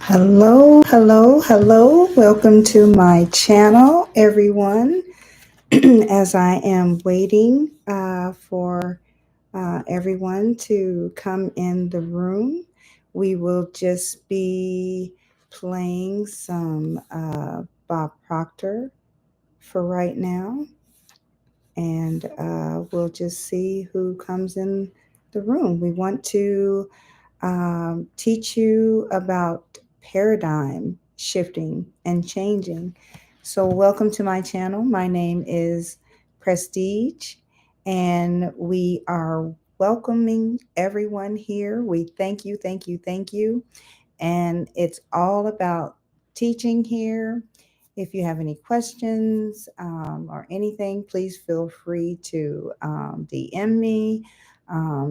Hello, hello, hello. Welcome to my channel, everyone. As I am waiting for everyone to come in the room, we will just be playing some Bob Proctor for right now. And we'll just see who comes in the room. We want to teach you about paradigm shifting and changing. So, welcome to my channel. My name is Prestige, and we are welcoming everyone here. We thank you, thank you, thank you. And it's all about teaching here. If you have any questions or anything, please feel free to DM me,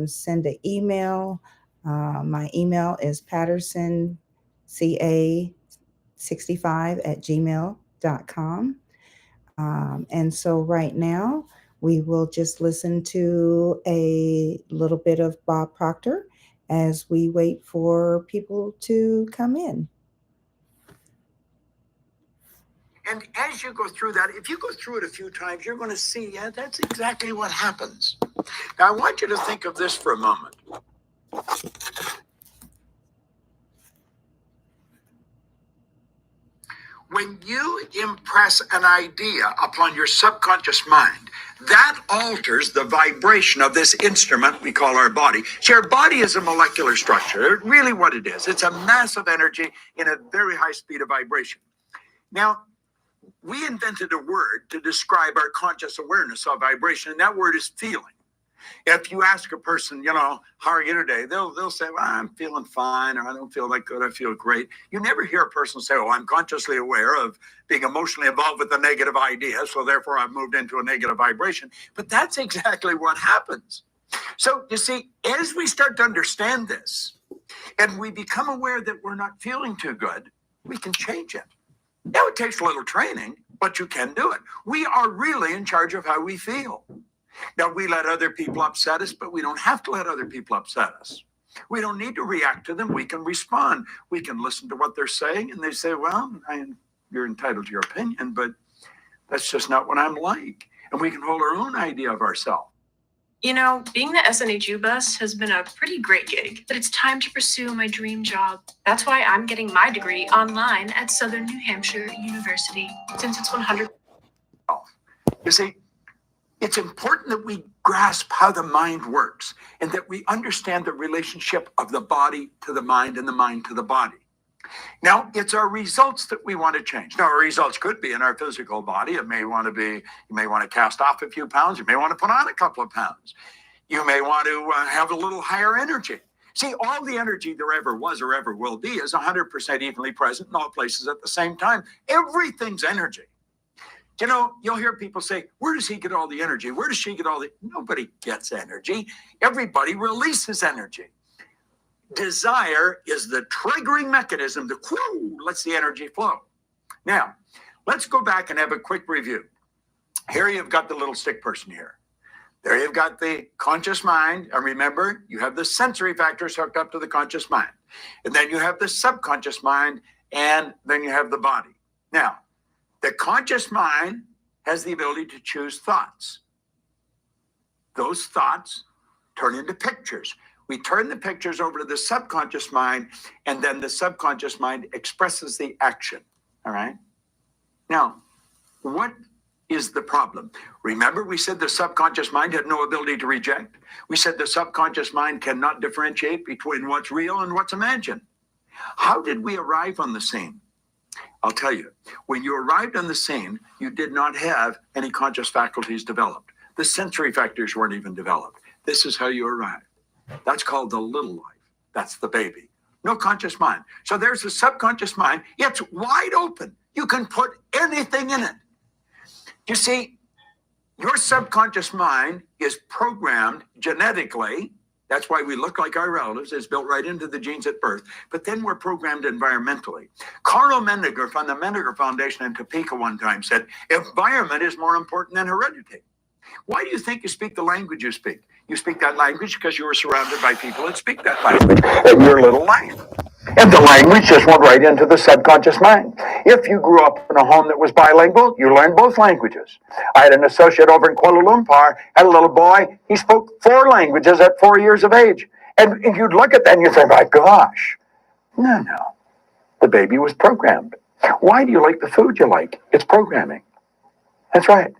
send an email. My email is pattersonca65@gmail.com. And so right now, we will just listen to a little bit of Bob Proctor as we wait for people to come in. And as you go through that, if you go through it a few times, you're going to see, yeah, that's exactly what happens. Now, I want you to think of this for a moment. When you impress an idea upon your subconscious mind, that alters the vibration of this instrument we call our body. See, our body is a molecular structure. Really what it is. It's a massive energy in a very high speed of vibration. Now, we invented a word to describe our conscious awareness of vibration, and that word is feeling. If you ask a person, how are you today? They'll say, well, I'm feeling fine, or I don't feel that good, I feel great. You never hear a person say, oh, I'm consciously aware of being emotionally involved with a negative idea, so therefore I've moved into a negative vibration. But that's exactly what happens. So you see, as we start to understand this, and we become aware that we're not feeling too good, we can change it. Now, it takes a little training, but you can do it. We are really in charge of how we feel. Now, we let other people upset us, but we don't have to let other people upset us. We don't need to react to them. We can respond. We can listen to what they're saying, and they say, well, you're entitled to your opinion, but that's just not what I'm like. And we can hold our own idea of ourselves. Being the SNHU bus has been a pretty great gig, but it's time to pursue my dream job. That's why I'm getting my degree online at Southern New Hampshire University, since it's 100%. You see, it's important that we grasp how the mind works and that we understand the relationship of the body to the mind and the mind to the body. Now, it's our results that we want to change. Now, our results could be in our physical body. It may want to be, you may want to cast off a few pounds. You may want to put on a couple of pounds. You may want to have a little higher energy. See, all the energy there ever was or ever will be is 100% evenly present in all places at the same time. Everything's energy. You'll hear people say, where does he get all the energy? Where does she get all the... Nobody gets energy. Everybody releases energy. Desire is the triggering mechanism that lets the energy flow. Now, let's go back and have a quick review. Here you've got the little stick person here. There you've got the conscious mind. And remember, you have the sensory factors hooked up to the conscious mind. And then you have the subconscious mind, and then you have the body. Now, the conscious mind has the ability to choose thoughts. Those thoughts turn into pictures. We turn the pictures over to the subconscious mind, and then the subconscious mind expresses the action. All right? Now, what is the problem? Remember, we said the subconscious mind had no ability to reject. We said the subconscious mind cannot differentiate between what's real and what's imagined. How did we arrive on the scene? I'll tell you, when you arrived on the scene, you did not have any conscious faculties developed. The sensory factors weren't even developed. This is how you arrived. That's called the little life. That's the baby. No conscious mind. So there's the subconscious mind. It's wide open. You can put anything in it. You see, your subconscious mind is programmed genetically. That's why we look like our relatives. It's built right into the genes at birth. But then we're programmed environmentally. Carl Mendinger from the Mendinger Foundation in Topeka one time said, environment is more important than heredity. Why do you think you speak the language you speak? You speak that language because you were surrounded by people that speak that language in your little life. And the language just went right into the subconscious mind. If you grew up in a home that was bilingual, you learned both languages. I had an associate over in Kuala Lumpur, had a little boy, he spoke 4 languages at 4 years of age. And you'd look at that and you'd think, my gosh. No. The baby was programmed. Why do you like the food you like? It's programming. That's right.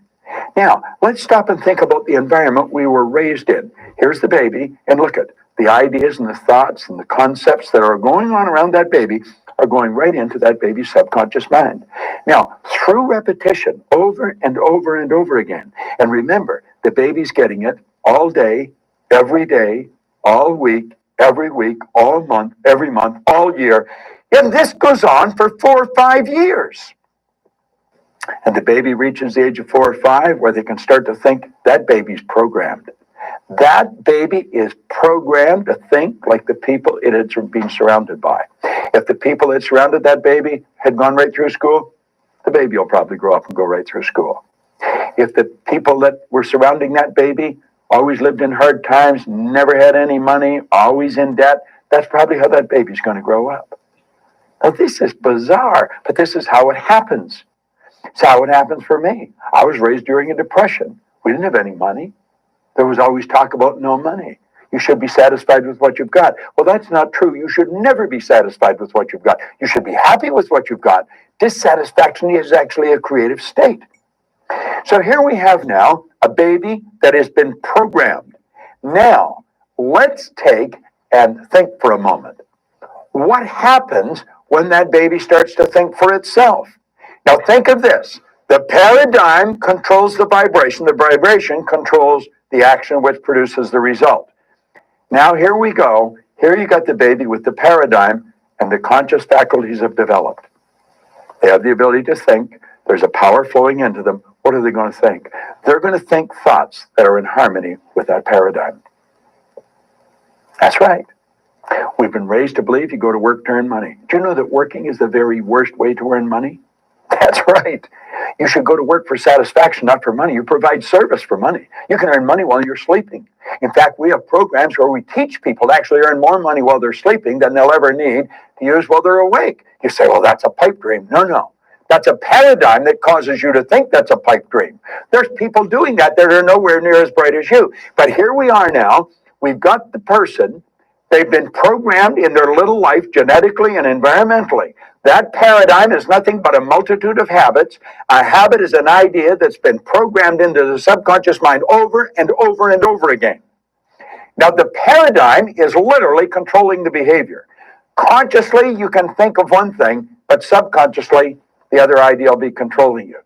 Now, let's stop and think about the environment we were raised in. Here's the baby, and look at the ideas and the thoughts and the concepts that are going on around that baby are going right into that baby's subconscious mind. Now, through repetition, over and over and over again, and remember, the baby's getting it all day, all week, every week, all month, every month, all year, and this goes on for 4 or 5 years. And the baby reaches the age of 4 or 5 where they can start to think that baby's programmed. That baby is programmed to think like the people it had been surrounded by. If the people that surrounded that baby had gone right through school, the baby will probably grow up and go right through school. If the people that were surrounding that baby always lived in hard times, never had any money, always in debt, that's probably how that baby's going to grow up. Now, this is bizarre, but this is how it happens. It's how it happens for me. I was raised during a depression. We didn't have any money. There was always talk about no money. You should be satisfied with what you've got. Well, that's not true. You should never be satisfied with what you've got. You should be happy with what you've got. Dissatisfaction is actually a creative state. So here we have now a baby that has been programmed. Now, let's take and think for a moment. What happens when that baby starts to think for itself? Now think of this. The paradigm controls the vibration controls the action which produces the result. Now here we go. Here you got the baby with the paradigm, and the conscious faculties have developed. They have the ability to think. There's a power flowing into them. What are they going to think? They're going to think thoughts that are in harmony with that paradigm. That's right. We've been raised to believe you go to work to earn money. Do you know that working is the very worst way to earn money? That's right. You should go to work for satisfaction, not for money. You provide service for money. You can earn money while you're sleeping. In fact, we have programs where we teach people to actually earn more money while they're sleeping than they'll ever need to use while they're awake. You say, well, that's a pipe dream. No. That's a paradigm that causes you to think that's a pipe dream. There's people doing that are nowhere near as bright as you. But here we are now. We've got the person. They've been programmed in their little life genetically and environmentally. That paradigm is nothing but a multitude of habits. A habit is an idea that's been programmed into the subconscious mind over and over and over again. Now, the paradigm is literally controlling the behavior. Consciously, you can think of one thing, but subconsciously, the other idea will be controlling you.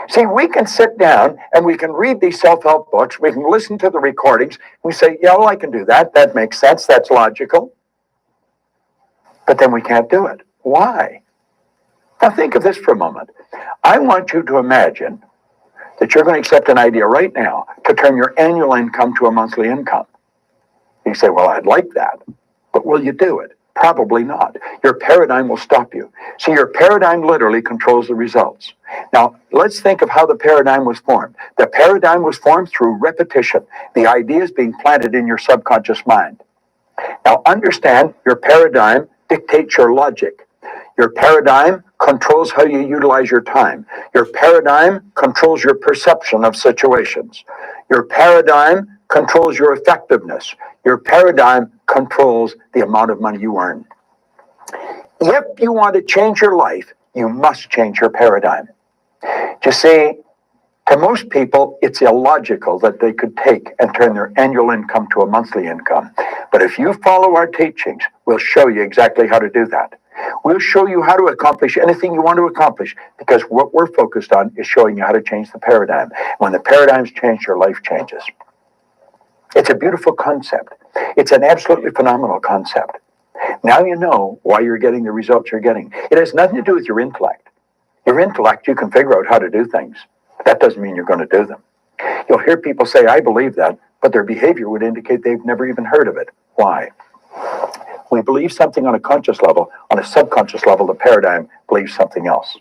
See, we can sit down and we can read these self-help books. We can listen to the recordings. We say, yeah, well, I can do that. That makes sense. That's logical. But then we can't do it. Why? Now think of this for a moment. I want you to imagine that you're going to accept an idea right now to turn your annual income to a monthly income. You say, well, I'd like that. But will you do it? Probably not. Your paradigm will stop you. See, your paradigm literally controls the results. Now, let's think of how the paradigm was formed. The paradigm was formed through repetition. The ideas being planted in your subconscious mind. Now, understand your paradigm dictates your logic. Your paradigm controls how you utilize your time. Your paradigm controls your perception of situations. Your paradigm controls your effectiveness. Your paradigm controls the amount of money you earn. If you want to change your life, you must change your paradigm. You see, to most people, it's illogical that they could take and turn their annual income to a monthly income. But if you follow our teachings, we'll show you exactly how to do that. We'll show you how to accomplish anything you want to accomplish, because what we're focused on is showing you how to change the paradigm. When the paradigms change, your life changes. It's a beautiful concept. It's an absolutely phenomenal concept. Now you know why you're getting the results you're getting. It has nothing to do with your intellect. Your intellect, you can figure out how to do things. But that doesn't mean you're going to do them. You'll hear people say, I believe that, but their behavior would indicate they've never even heard of it. Why? We believe something on a conscious level. On a subconscious level, the paradigm believes something else.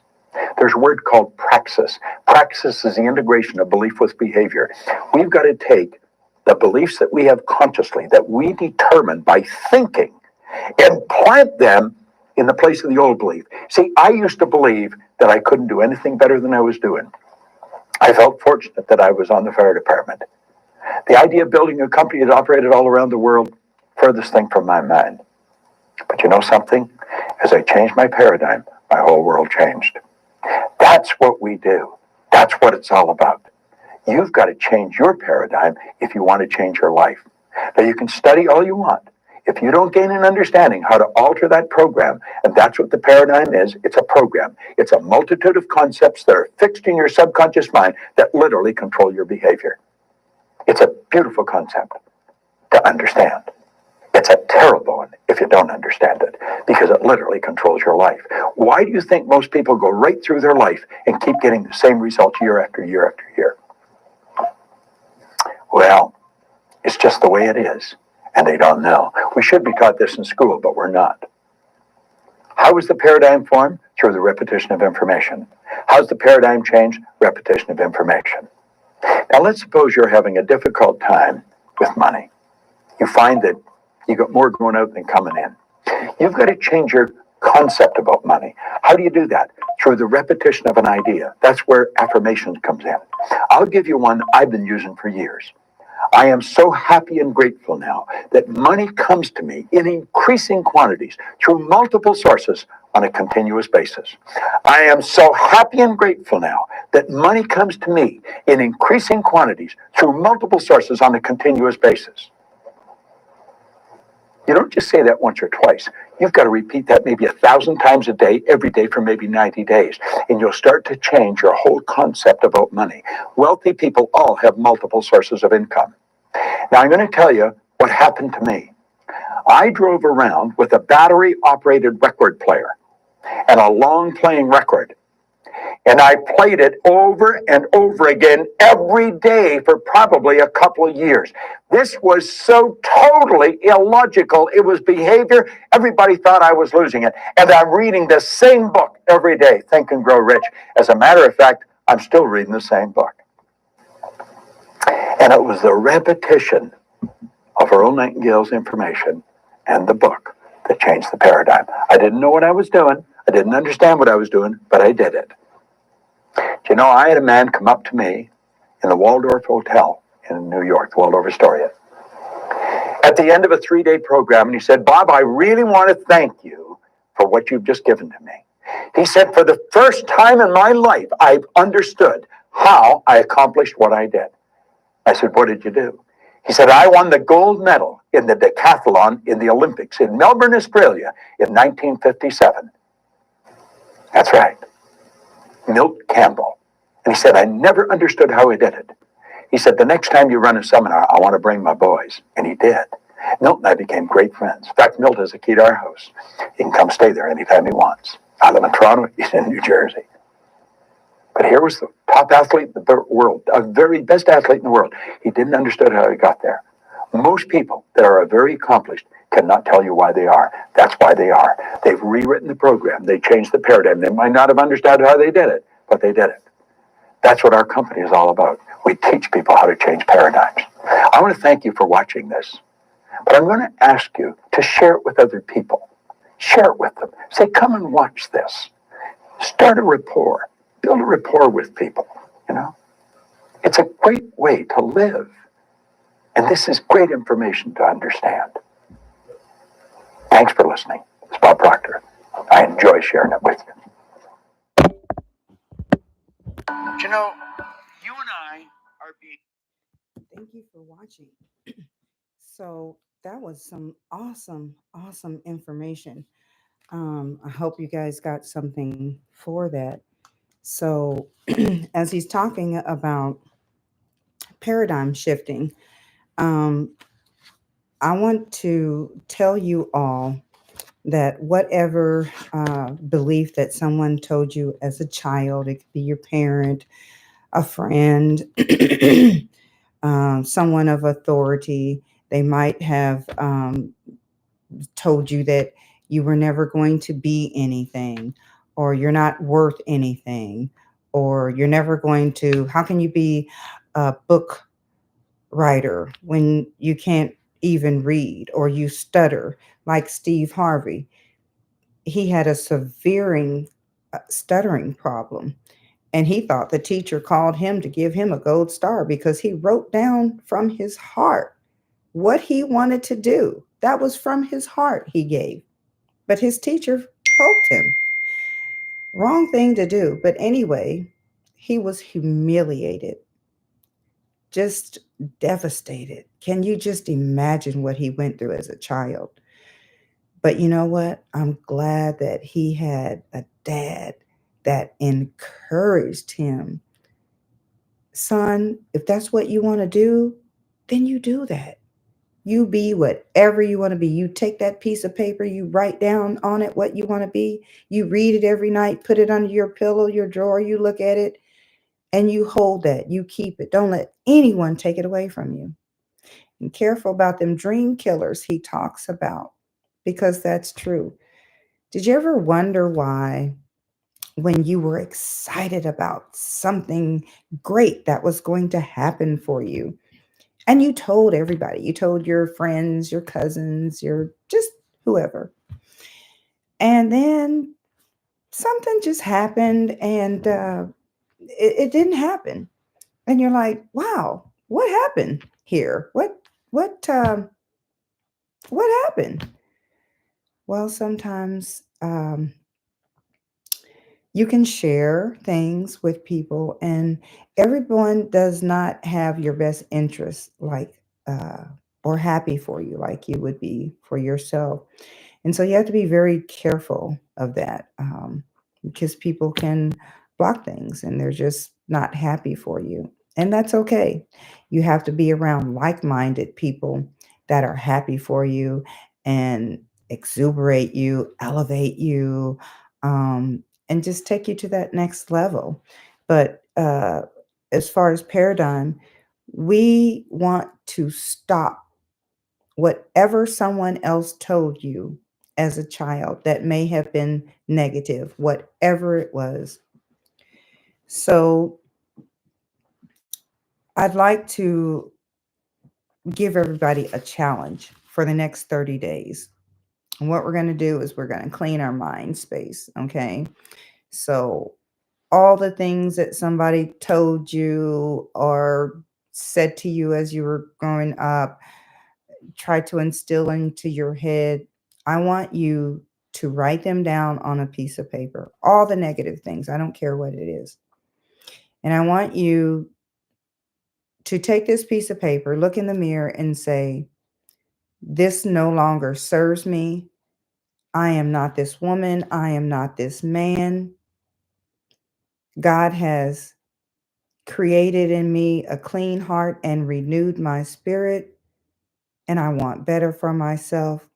There's a word called praxis. Praxis is the integration of belief with behavior. We've got to take the beliefs that we have consciously, that we determine by thinking, and plant them in the place of the old belief. See, I used to believe that I couldn't do anything better than I was doing. I felt fortunate that I was on the fire department. The idea of building a company that operated all around the world, furthest thing from my mind. But you know something? As I changed my paradigm, my whole world changed. That's what we do. That's what it's all about. You've got to change your paradigm if you want to change your life. Now, you can study all you want. If you don't gain an understanding how to alter that program, and that's what the paradigm is, it's a program. It's a multitude of concepts that are fixed in your subconscious mind that literally control your behavior. It's a beautiful concept to understand. It's a terrible one if you don't understand it, because it literally controls your life. Why do you think most people go right through their life and keep getting the same results year after year after year? Well, it's just the way it is, and they don't know. We should be taught this in school, but we're not. How is the paradigm formed? Through the repetition of information. How's the paradigm changed? Repetition of information. Now, let's suppose you're having a difficult time with money. You find that you got more going out than coming in. You've got to change your concept about money. How do you do that? Through the repetition of an idea. That's where affirmation comes in. I'll give you one I've been using for years. I am so happy and grateful now that money comes to me in increasing quantities through multiple sources on a continuous basis. I am so happy and grateful now that money comes to me in increasing quantities through multiple sources on a continuous basis. You don't just say that once or twice. You've got to repeat that maybe 1,000 times a day, every day for maybe 90 days. And you'll start to change your whole concept about money. Wealthy people all have multiple sources of income. Now, I'm going to tell you what happened to me. I drove around with a battery-operated record player and a long playing record. And I played it over and over again every day for probably a couple of years. This was so totally illogical. It was behavior. Everybody thought I was losing it. And I'm reading the same book every day, Think and Grow Rich. As a matter of fact, I'm still reading the same book. And it was the repetition of Earl Nightingale's information and the book that changed the paradigm. I didn't know what I was doing. I didn't understand what I was doing, but I did it. You know, I had a man come up to me in the Waldorf Hotel in New York, the Waldorf Astoria, at the end of a 3-day program, and he said, "Bob, I really want to thank you for what you've just given to me." He said, "For the first time in my life, I've understood how I accomplished what I did." I said, "What did you do?" He said, "I won the gold medal in the decathlon in the Olympics in Melbourne, Australia in 1957. That's right. Milt Campbell. And he said, "I never understood how he did it." He said, "The next time you run a seminar, I want to bring my boys." And he did. Milt and I became great friends. In fact, Milt has a key to our house. He can come stay there anytime he wants. I live in Toronto, he's in New Jersey. But here was the top athlete in the world, a very best athlete in the world. He didn't understand how he got there. Most people that are very accomplished cannot tell you why they are. That's why they are. They've rewritten the program. They changed the paradigm. They might not have understood how they did it, but they did it. That's what our company is all about. We teach people how to change paradigms. I want to thank you for watching this, but I'm going to ask you to share it with other people. Share it with them. Say, "Come and watch this." Start a rapport. Build a rapport with people, you know. It's a great way to live. And this is great information to understand. Thanks for listening. It's Bob Proctor. I enjoy sharing it with you. You know, you and I are being... Thank you for watching. So that was some awesome information. I hope you guys got something for that. So as he's talking about paradigm shifting, I want to tell you all that whatever belief that someone told you as a child, it could be your parent, a friend, someone of authority, they might have told you that you were never going to be anything, or you're not worth anything, or you're never going to, how can you be a book writer when you can't even read, or you stutter like Steve Harvey. he had a severe stuttering problem. And he thought the teacher called him to give him a gold star because he wrote down from his heart what he wanted to do. That was from his heart he gave. But his teacher poked him. Wrong thing to do. But anyway, he was humiliated, just devastated. Can you just imagine what he went through as a child? But you know what? I'm glad that he had a dad that encouraged him. Son, if that's what you want to do, then you do that. You be whatever you want to be. You take that piece of paper, you write down on it what you want to be. You read it every night, put it under your pillow, your drawer, you look at it, and you hold that. You keep it. Don't let anyone take it away from you. And careful about them dream killers he talks about, because that's true. Did you ever wonder why, when you were excited about something great that was going to happen for you, and you told everybody, you told your friends, your cousins, your just whoever, and then something just happened and it didn't happen, and you're like, wow, what happened here? What happened? Well, sometimes you can share things with people, and everyone does not have your best interests like uh, or happy for you like you would be for yourself. And so you have to be very careful of that, because people can block things and they're just not happy for you. And that's okay. You have to be around like minded people that are happy for you and exuberate you, elevate you, and just take you to that next level. But as far as paradigm, we want to stop whatever someone else told you as a child that may have been negative, whatever it was. So I'd like to give everybody a challenge for the next 30 days. And what we're going to do is we're going to clean our mind space. Okay. So all the things that somebody told you or said to you as you were growing up, try to instill into your head, I want you to write them down on a piece of paper, all the negative things. I don't care what it is. And I want you to take this piece of paper, look in the mirror, and say, this no longer serves me. I am not this woman. I am not this man. God has created in me a clean heart and renewed my spirit, and I want better for myself.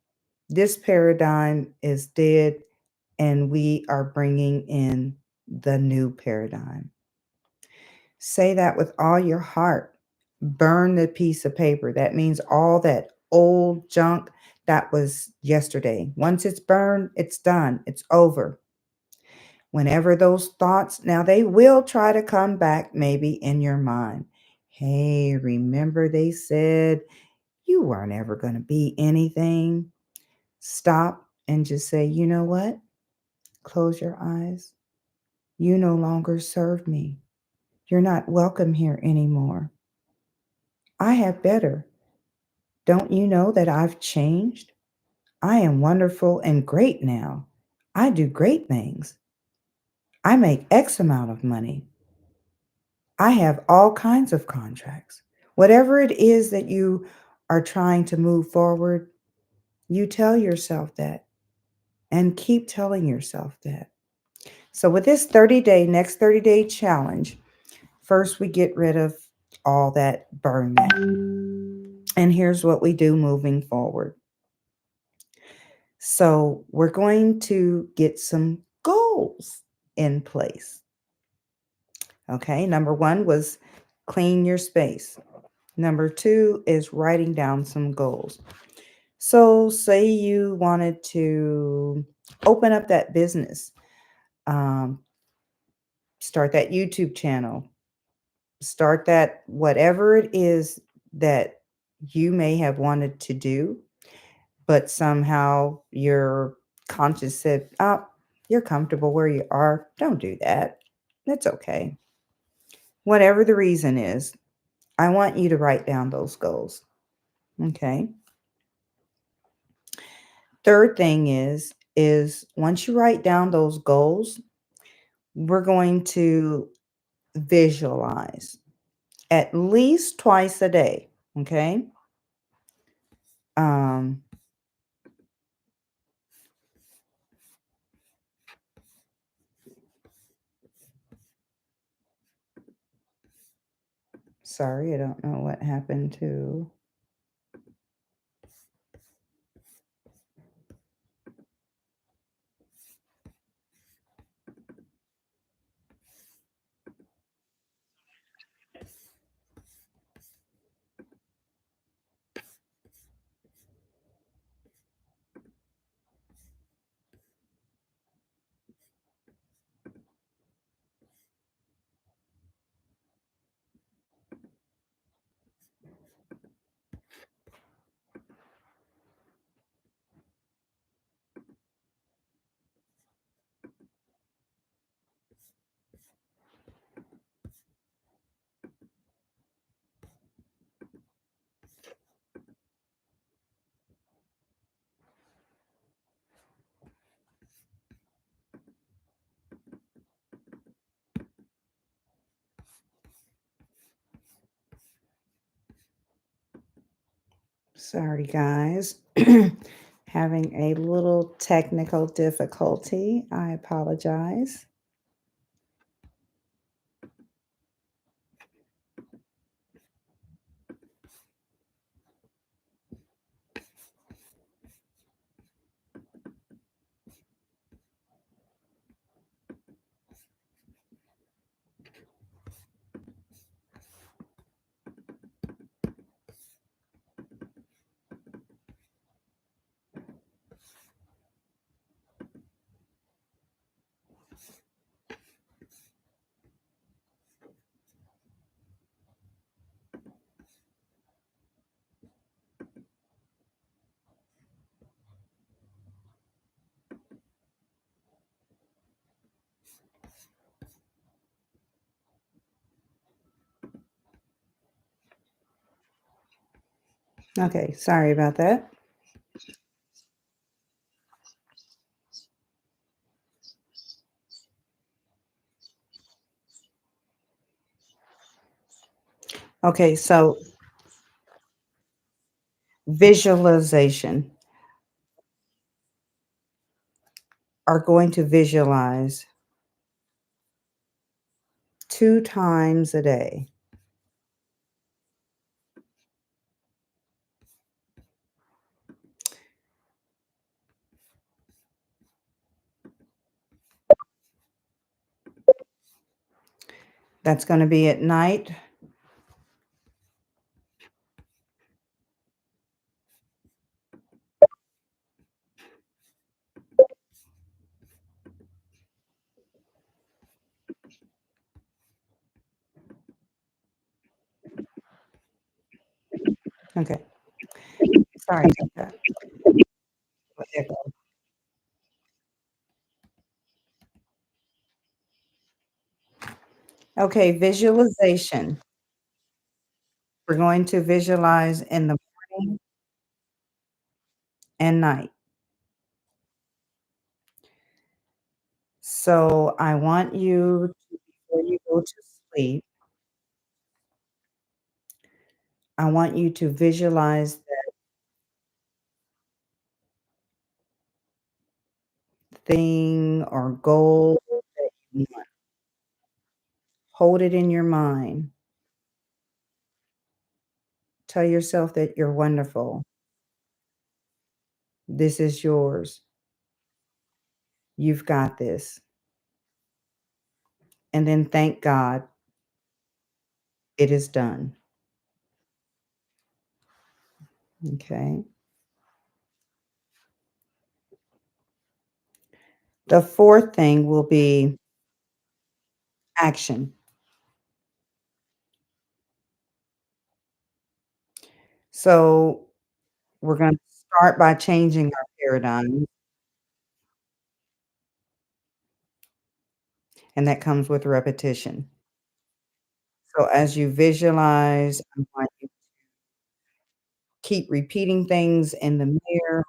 This paradigm is dead, and we are bringing in the new paradigm. Say that with all your heart. Burn the piece of paper. That means all that old junk that was yesterday. Once it's burned, it's done. It's over. Whenever those thoughts, now they will try to come back maybe in your mind. Hey, remember they said you weren't ever going to be anything? Stop and just say, you know what? Close your eyes. You no longer serve me. You're not welcome here anymore. I have better. Don't you know that I've changed? I am wonderful and great now. I do great things. I make X amount of money. I have all kinds of contracts. Whatever it is that you are trying to move forward, you tell yourself that and keep telling yourself that. So, with this next 30-day challenge, first we get rid of all that burn that. And here's what we do moving forward. So, we're going to get some goals in place. Okay, number one was clean your space. Number two is writing down some goals. So, say you wanted to open up that business, um, start that YouTube channel, start that whatever it is that you may have wanted to do, but somehow you're conscience said, "Oh, you're comfortable where you are. Don't do that. That's okay." Whatever the reason is, I want you to write down those goals. Okay. Third thing is once you write down those goals, we're going to visualize at least twice a day. Okay. Um, sorry, I don't know what happened to. Sorry, guys. Having a little technical difficulty. I apologize. Okay, sorry about that. Okay, so visualization are going to visualize 2 times a day. That's gonna be at night. Okay, sorry about that. Echo. Okay, visualization. We're going to visualize in the morning and night. So I want you to, before you go to sleep, I want you to visualize that thing or goal that you want. Hold it in your mind. Tell yourself that you're wonderful. This is yours. You've got this. And then thank God it is done. Okay. The fourth thing will be action. So we're going to start by changing our paradigm. and that comes with repetition. So as you visualize, I want you to keep repeating things in the mirror.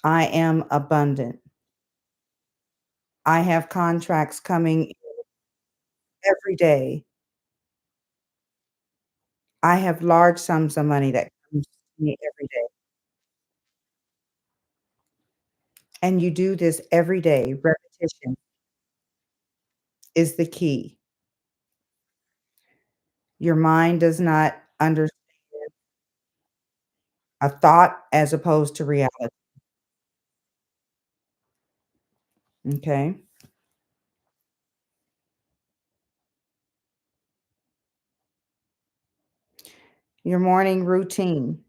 I am abundant. I have contracts coming every day. I have large sums of money that comes to me every day. And you do this every day. Repetition is the key. Your mind does not understand a thought as opposed to reality, okay? Your morning routine.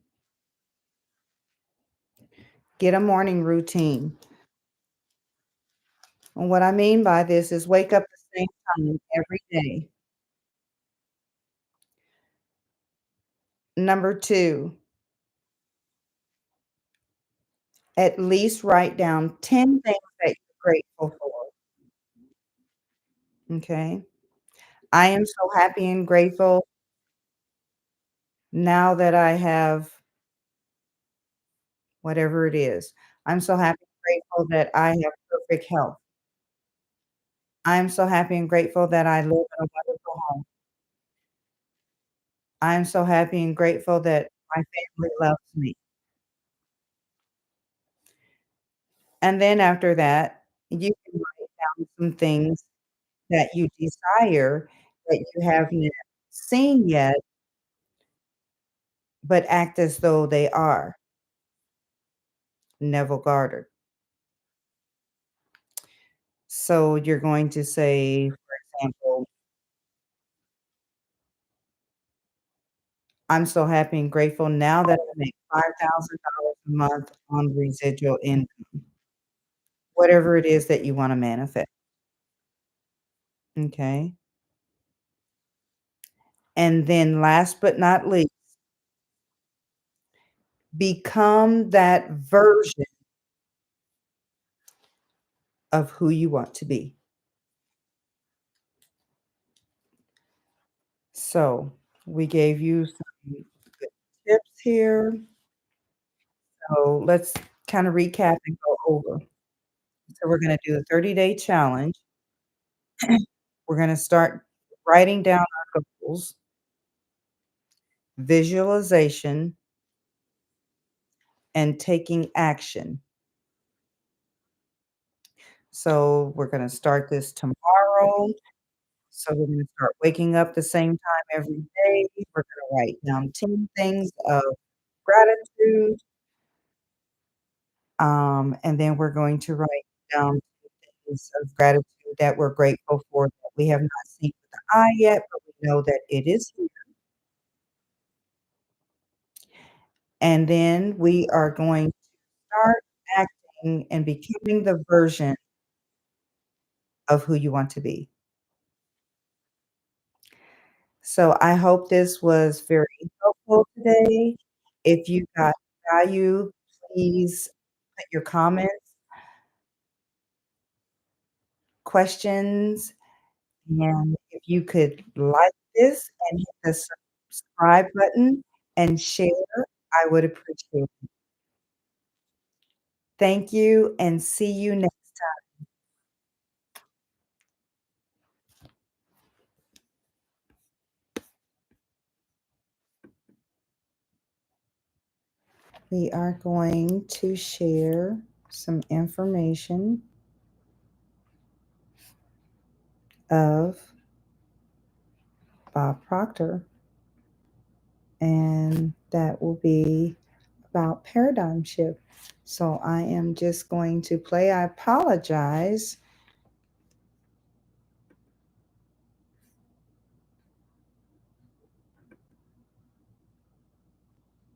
Get a morning routine. And what I mean by this is wake up the same time every day. Number 2, at least write down 10 things that you're grateful for, okay? I am so happy and grateful now that I have whatever it is. I'm so happy and grateful that I have perfect health. I'm so happy and grateful that I live in a wonderful home. I'm so happy and grateful that my family loves me. And then after that, you can write down some things that you desire that you haven't seen yet, but act as though they are. Neville Goddard. So you're going to say, for example, "I'm so happy and grateful now that I make $5,000 a month on residual income." Whatever it is that you wanna manifest, okay? And then last but not least, become that version of who you want to be. So, we gave you some good tips here. So, let's kinda recap and go over. So, we're gonna do a 30-day challenge. We're gonna start writing down our goals, visualization, and taking action. So, we're gonna start this tomorrow. So we're gonna start waking up the same time every day. We're gonna write down 10 things of gratitude, and then we're going to write down things of gratitude that we're grateful for that we have not seen with the eye yet, but we know that it is here. And then we are going to start acting and becoming the version of who you want to be. So I hope this was very helpful today. If you got value, please put your comments, questions, and if you could like this and hit the subscribe button and share, I would appreciate it. Thank you and see you next time. We are going to share some information of Bob Proctor, and that will be about paradigm shift. So I am just going to play. I apologize